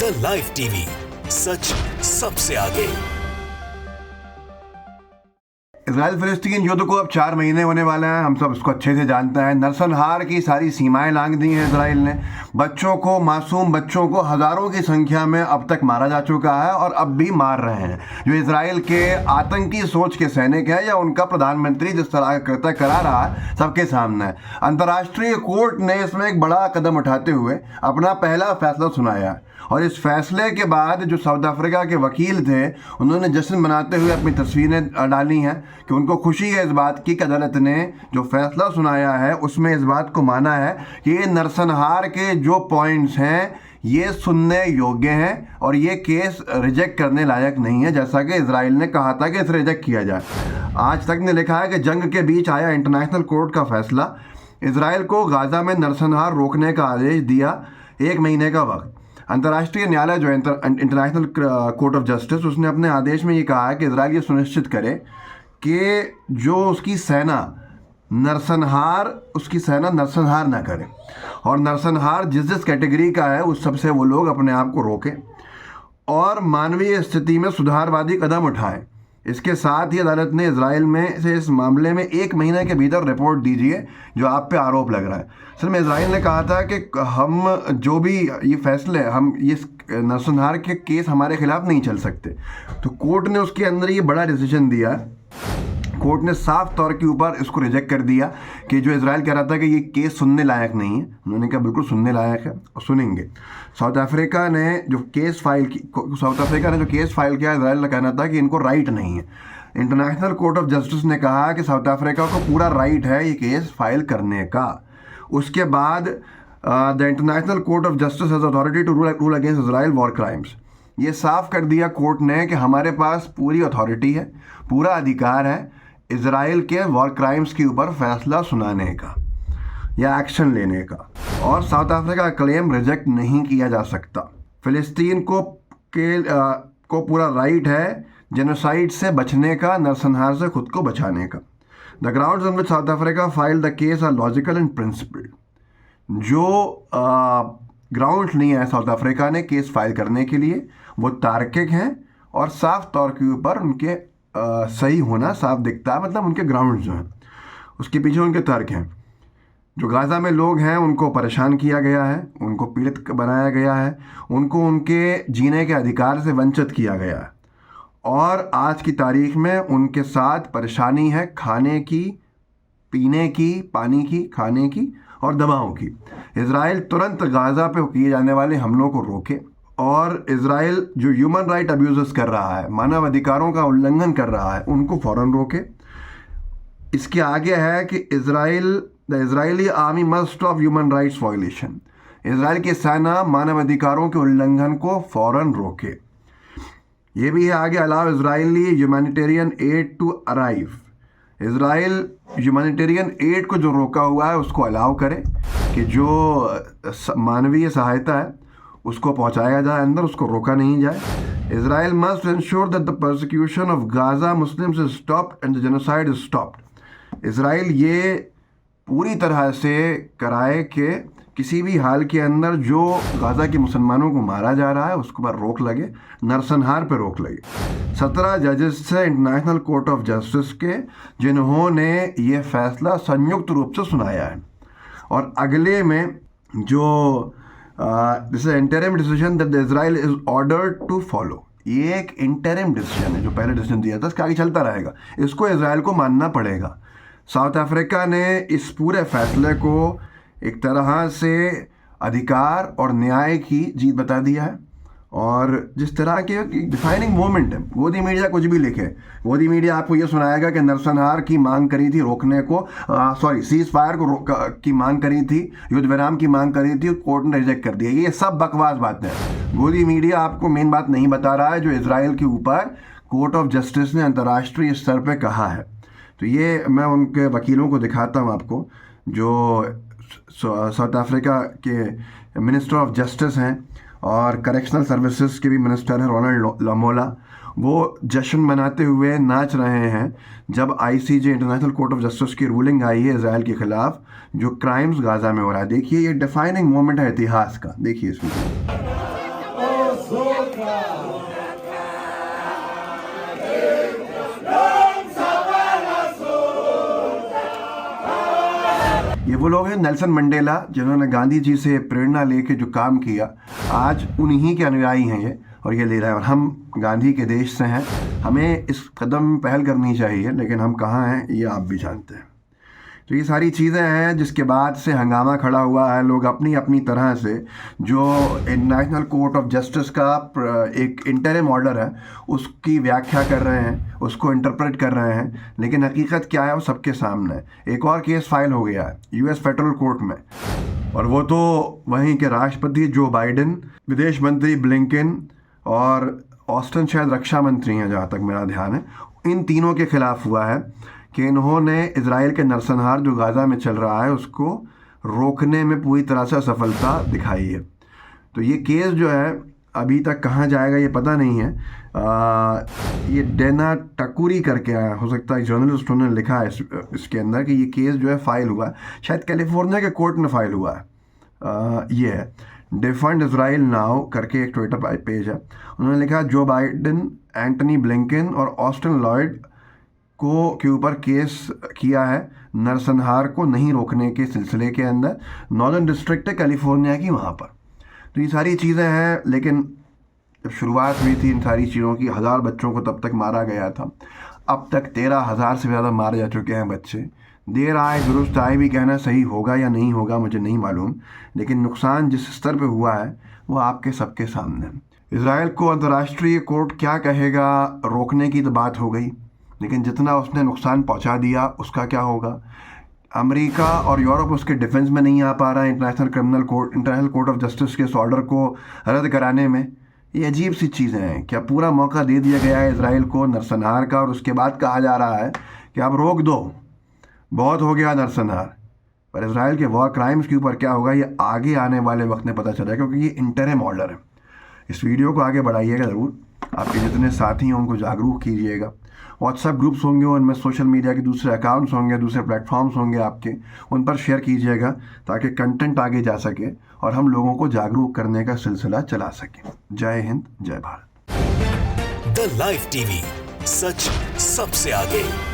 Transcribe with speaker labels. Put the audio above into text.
Speaker 1: The live TV, सच सबसे आगे।
Speaker 2: Israel फिलिस्तीन युद्ध को अब 4 महीने होने वाले हैं। हम सब इसको अच्छे से जानते हैं। नरसंहार की सारी सीमाएं लांघ दी हैं इजराइल ने। बच्चों को, मासूम बच्चों को हज़ारों की संख्या में अब तक मारा जा चुका है और अब भी मार रहे हैं। जो इजराइल के आतंकी सोच के सैनिक हैं या उनका प्रधानमंत्री जिस तरह का कृत्य करा रहा है सबके सामने है। अंतर्राष्ट्रीय कोर्ट ने इसमें एक बड़ा कदम उठाते हुए अपना पहला फैसला सुनाया है और इस फैसले के बाद जो साउथ अफ्रीका के वकील थे उन्होंने जश्न मनाते हुए अपनी तस्वीरें डाली हैं कि उनको खुशी है इस बात की कि अदालत ने जो फैसला सुनाया है उसमें इस बात को माना है कि ये नरसंहार के जो पॉइंट्स हैं ये सुनने योग्य हैं और ये केस रिजेक्ट करने लायक नहीं है, जैसा कि इजराइल ने कहा था कि इसे रिजेक्ट किया जाए। आज तक ने लिखा है कि जंग के बीच आया इंटरनेशनल कोर्ट का फैसला इजराइल को गाजा में नरसंहार रोकने का आदेश दिया 1 महीने का वक्त। अंतर्राष्ट्रीय न्यायालय जो इंटरनेशनल कोर्ट ऑफ जस्टिस, उसने अपने आदेश में ये कहा है कि इजराइल ये सुनिश्चित करे कि जो उसकी सेना नरसंहार ना करे और नरसंहार जिस कैटेगरी का है उस सबसे वो लोग अपने आप को रोकें और मानवीय स्थिति में सुधारवादी कदम उठाएं। इसके साथ ही अदालत ने इजराइल में से इस मामले में 1 महीने के भीतर रिपोर्ट दीजिए जो आप पे आरोप लग रहा है। असल में इजराइल ने कहा था कि हम जो भी ये फैसले, हम ये नरसंहार के केस हमारे खिलाफ नहीं चल सकते। तो कोर्ट ने उसके अंदर ये बड़ा डिसीजन दिया। कोर्ट ने साफ तौर के ऊपर इसको रिजेक्ट कर दिया कि जो इजराइल कह रहा था कि ये केस सुनने लायक नहीं है, उन्होंने कहा बिल्कुल सुनने लायक है और सुनेंगे। साउथ अफ्रीका ने जो केस फाइल किया, इजराइल का कहना था कि इनको राइट नहीं है। इंटरनेशनल कोर्ट ऑफ जस्टिस ने कहा कि साउथ अफ्रीका को पूरा राइट है ये केस फाइल करने का। उसके बाद the International Court of Justice has authority to rule against Israel war crimes. ये साफ कर दिया कोर्ट ने कि हमारे पास पूरी अथॉरिटी है, पूरा अधिकार है इजराइल के वॉर क्राइम्स के ऊपर फैसला सुनाने का या एक्शन लेने का, और साउथ अफ्रीका का क्लेम रिजेक्ट नहीं किया जा सकता। फिलिस्तीन को पूरा राइट है जेनोसाइड से बचने का, नरसंहार से खुद को बचाने का। The grounds on which South Africa filed the case are logical and principled. जो ग्राउंड्स नहीं है साउथ अफ्रीका ने केस फाइल करने के लिए वो तार्किक हैं और साफ तौर के ऊपर उनके सही होना साफ दिखता है। मतलब उनके ग्राउंड्स जो हैं उसके पीछे उनके तर्क हैं। जो गाज़ा में लोग हैं उनको परेशान किया गया है, उनको पीड़ित बनाया गया है, उनको उनके जीने के अधिकार से वंचित किया गया है और आज की तारीख में उनके साथ परेशानी है खाने की, पीने की, पानी की, खाने की और दवाओं की। इजराइल तुरंत गाज़ा पे किए जाने वाले हमलों को रोके और इजराइल जो ह्यूमन राइट अब्यूज़ कर रहा है, मानव अधिकारों का उल्लंघन कर रहा है, उनको फ़ौरन रोके। इसके आगे है कि the Israeli army must stop human rights violation. Israel की सेना मानव अधिकारों के उल्लंघन को फ़ौरन रोके। ये भी है आगे, allow Israeli humanitarian aid to arrive. Israel humanitarian aid को जो रोका हुआ है उसको अलाउ करे कि जो मानवीय सहायता है उसको पहुंचाया जाए अंदर, उसको रोका नहीं जाए। Israel must ensure that the persecution of Gaza Muslims is stopped and the genocide is stopped. Israel ये पूरी तरह से कराए कि किसी भी हाल के अंदर जो गाजा के मुसलमानों को मारा जा रहा है उसके ऊपर रोक लगे, नरसंहार पर रोक लगे। 17 जजेस से इंटरनेशनल कोर्ट ऑफ जस्टिस के जिन्होंने ये फैसला संयुक्त रूप से सुनाया है और अगले में जो this is interim decision that Israel is ordered to follow. ये एक इंटरिम डिसीजन है, जो पहले डिसीजन दिया था इसका आगे चलता रहेगा, इसको इजराइल को मानना पड़ेगा। साउथ अफ्रीका ने इस पूरे फैसले को एक तरह से अधिकार और न्याय की जीत बता दिया है और जिस तरह के डिफाइनिंग मोमेंट है। गोदी मीडिया कुछ भी लिखे, गोदी मीडिया आपको ये सुनाएगा कि नरसंहार की मांग करी थी रोकने को, सीज फायर की मांग करी थी, युद्ध विराम की मांग करी थी, कोर्ट ने रिजेक्ट कर दिया। ये सब बकवास बातें हैं। गोदी मीडिया आपको मेन बात नहीं बता रहा है जो इजराइल के ऊपर कोर्ट ऑफ जस्टिस ने अंतर्राष्ट्रीय स्तर पर कहा है। तो ये मैं उनके वकीलों को दिखाता हूँ आपको, जो साउथ अफ्रीका के मिनिस्टर ऑफ जस्टिस हैं और करेक्शनल सर्विसेज के भी मिनिस्टर हैं रोनाल्ड लामोला। वो जश्न मनाते हुए नाच रहे हैं जब ICJ international Court of justice की रूलिंग आई है इजराइल के खिलाफ जो क्राइम्स गाजा में हो रहा है। देखिए ये डिफाइनिंग मोमेंट है इतिहास का, देखिए इसमें। ये वो लोग हैं नेल्सन मंडेला, जिन्होंने गांधी जी से प्रेरणा लेके जो काम किया, आज उन्हीं के अनुयायी हैं ये, और ये ले रहे हैं। और हम गांधी के देश से हैं, हमें इस कदम पहल करनी चाहिए, लेकिन हम कहाँ हैं ये आप भी जानते हैं। तो ये सारी चीज़ें हैं जिसके बाद से हंगामा खड़ा हुआ है। लोग अपनी अपनी तरह से जो इंटरनेशनल कोर्ट ऑफ जस्टिस का एक इंटरिम ऑर्डर है उसकी व्याख्या कर रहे हैं, उसको इंटरप्रेट कर रहे हैं, लेकिन हकीकत क्या है वो सबके सामने है। एक और केस फाइल हो गया है यूएस फेडरल कोर्ट में, और वो तो वहीं के राष्ट्रपति जो बाइडेन, विदेश मंत्री ब्लिंकन और ऑस्टिन शायद रक्षा मंत्री हैं जहाँ तक मेरा ध्यान है, इन तीनों के खिलाफ हुआ है कि इन्होंने इजराइल के नरसंहार जो गाज़ा में चल रहा है उसको रोकने में पूरी तरह से असफलता दिखाई है। तो ये केस जो है अभी तक कहाँ जाएगा ये पता नहीं है। ये डेना टकुरी करके आया, हो सकता है जर्नलिस्ट उन्होंने लिखा है इसके अंदर कि ये केस जो है फाइल हुआ है, शायद कैलिफोर्निया के कोर्ट में फाइल हुआ है। ये है डिफंड इजराइल नाउ करके एक ट्विटर पेज है, उन्होंने लिखा जो बाइडेन, एंटनी ब्लिंकन और ऑस्टिन लॉयड के ऊपर केस किया है नरसंहार को नहीं रोकने के सिलसिले के अंदर, नॉर्दर्न डिस्ट्रिक्ट है कैलिफोर्निया की, वहाँ पर। तो ये सारी चीज़ें हैं, लेकिन जब शुरुआत हुई थी इन सारी चीज़ों की, 1000 बच्चों को तब तक मारा गया था, अब तक 13,000 से ज़्यादा मारे जा चुके हैं बच्चे। देर आए दुरुस्त आए भी कहना सही होगा या नहीं होगा मुझे नहीं मालूम, लेकिन नुकसान जिस स्तर पे हुआ है वो आपके सबके सामने है। इजराइल को अंतर्राष्ट्रीय कोर्ट क्या कहेगा, रोकने की तो बात हो गई, लेकिन जितना उसने नुकसान पहुंचा दिया उसका क्या होगा। अमेरिका और यूरोप उसके डिफेंस में नहीं आ पा रहा है इंटरनेशनल कोर्ट ऑफ जस्टिस के इस ऑर्डर को रद्द कराने में। ये अजीब सी चीज़ें हैं। क्या पूरा मौका दे दिया गया है इजराइल को नरसंहार का, और उसके बाद कहा जा रहा है कि आप रोक दो, बहुत हो गया नरसंहार। पर इजराइल के वॉर क्राइम्स के ऊपर क्या होगा ये आगे आने वाले वक्त में पता चलेगा, क्योंकि ये इंटरिम ऑर्डर है। इस वीडियो को आगे बढ़ाइएगा ज़रूर, आपके जितने साथी हैं उनको जागरूक कीजिएगा। व्हाट्सएप ग्रुप्स होंगे, उनमें सोशल मीडिया के दूसरे अकाउंट्स होंगे, दूसरे प्लेटफॉर्म्स होंगे आपके, उन पर शेयर कीजिएगा ताकि कंटेंट आगे जा सके और हम लोगों को जागरूक करने का सिलसिला चला सके। जय हिंद, जय भारत।
Speaker 1: द लाइव टीवी, सच सबसे आगे।